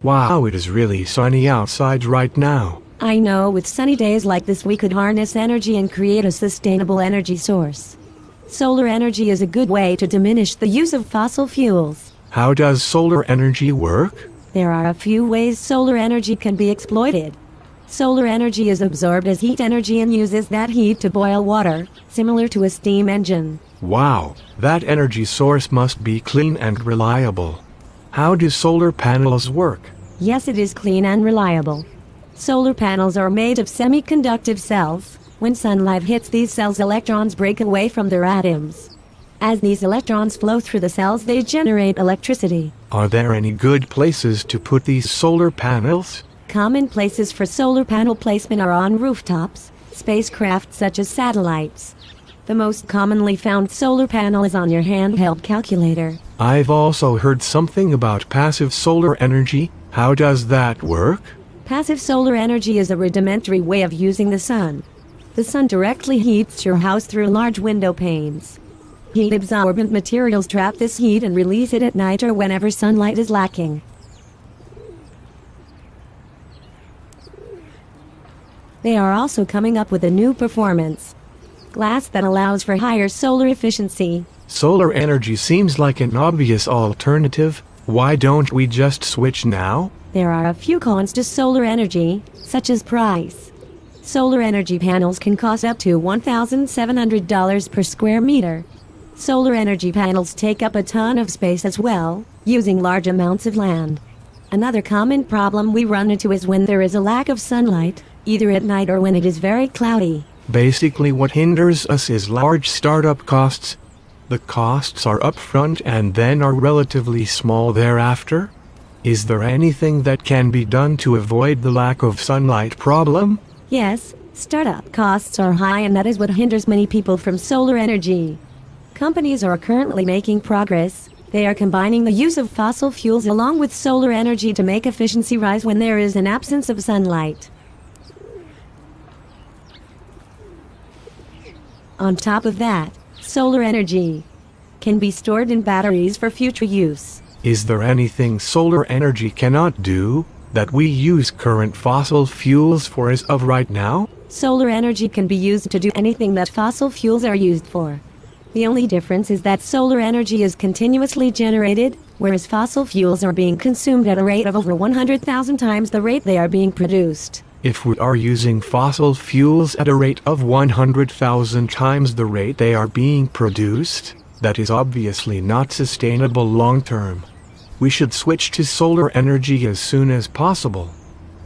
Wow, it is really sunny outside right now. I know, with sunny days like this we could harness energy and create a sustainable energy source. Solar energy is a good way to diminish the use of fossil fuels. How does solar energy work? There are a few ways solar energy can be exploited. Solar energy is absorbed as heat energy and uses that heat to boil water, similar to a steam engine. Wow, that energy source must be clean and reliable. How do solar panels work? Yes, it is clean and reliable. Solar panels are made of semiconductive cells. When sunlight hits these cells, electrons break away from their atoms. As these electrons flow through the cells, they generate electricity. Are there any good places to put these solar panels? Common places for solar panel placement are on rooftops, spacecraft such as satellites. The most commonly found solar panel is on your handheld calculator. I've also heard something about passive solar energy. How does that work? Passive solar energy is a rudimentary way of using the sun. The sun directly heats your house through large window panes. Heat-absorbent materials trap this heat and release it at night or whenever sunlight is lacking. They are also coming up with a new performance glass that allows for higher solar efficiency. Solar energy seems like an obvious alternative. Why don't we just switch now? There are a few cons to solar energy, such as price. Solar energy panels can cost up to $1,700 per square meter. Solar energy panels take up a ton of space as well, using large amounts of land. Another common problem we run into is when there is a lack of sunlight, either at night or when it is very cloudy. Basically, what hinders us is large startup costs. The costs are upfront and then are relatively small thereafter. Is there anything that can be done to avoid the lack of sunlight problem? Yes, startup costs are high, and that is what hinders many people from solar energy. Companies are currently making progress. They are combining the use of fossil fuels along with solar energy to make efficiency rise when there is an absence of sunlight. On top of that, solar energy can be stored in batteries for future use. Is there anything solar energy cannot do that we use current fossil fuels for as of right now? Solar energy can be used to do anything that fossil fuels are used for. The only difference is that solar energy is continuously generated, whereas fossil fuels are being consumed at a rate of over 100,000 times the rate they are being produced. If we are using fossil fuels at a rate of 100,000 times the rate they are being produced, that is obviously not sustainable long term. We should switch to solar energy as soon as possible.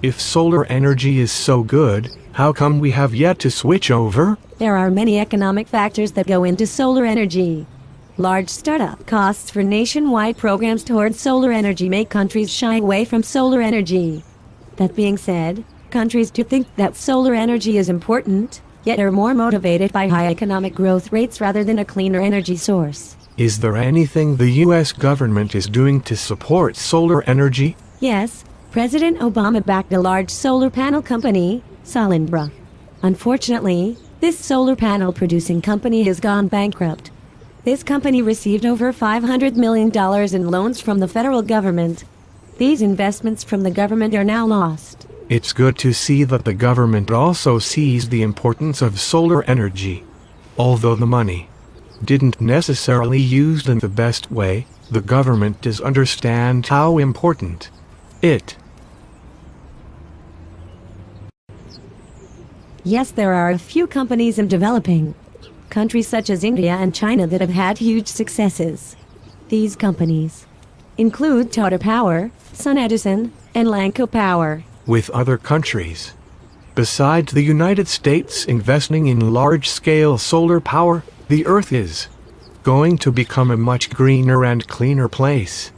If solar energy is so good, how come we have yet to switch over? There are many economic factors that go into solar energy. Large startup costs for nationwide programs towards solar energy make countries shy away from solar energy. That being said, countries do think that solar energy is important, yet are more motivated by high economic growth rates rather than a cleaner energy source. Is there anything the U.S. government is doing to support solar energy? Yes, President Obama backed a large solar panel company, Solinbra. Unfortunately, this solar panel producing company has gone bankrupt. This company received over $500 million in loans from the federal government. These investments from the government are now lost. It's good to see that the government also sees the importance of solar energy. Although the money didn't necessarily used in the best way, the government does understand how important it. Yes, there are a few companies in developing countries such as India and China that have had huge successes. These companies include Tata Power, Sun Edison, and Lanco Power. With other countries besides the United States investing in large-scale solar power, the Earth is going to become a much greener and cleaner place.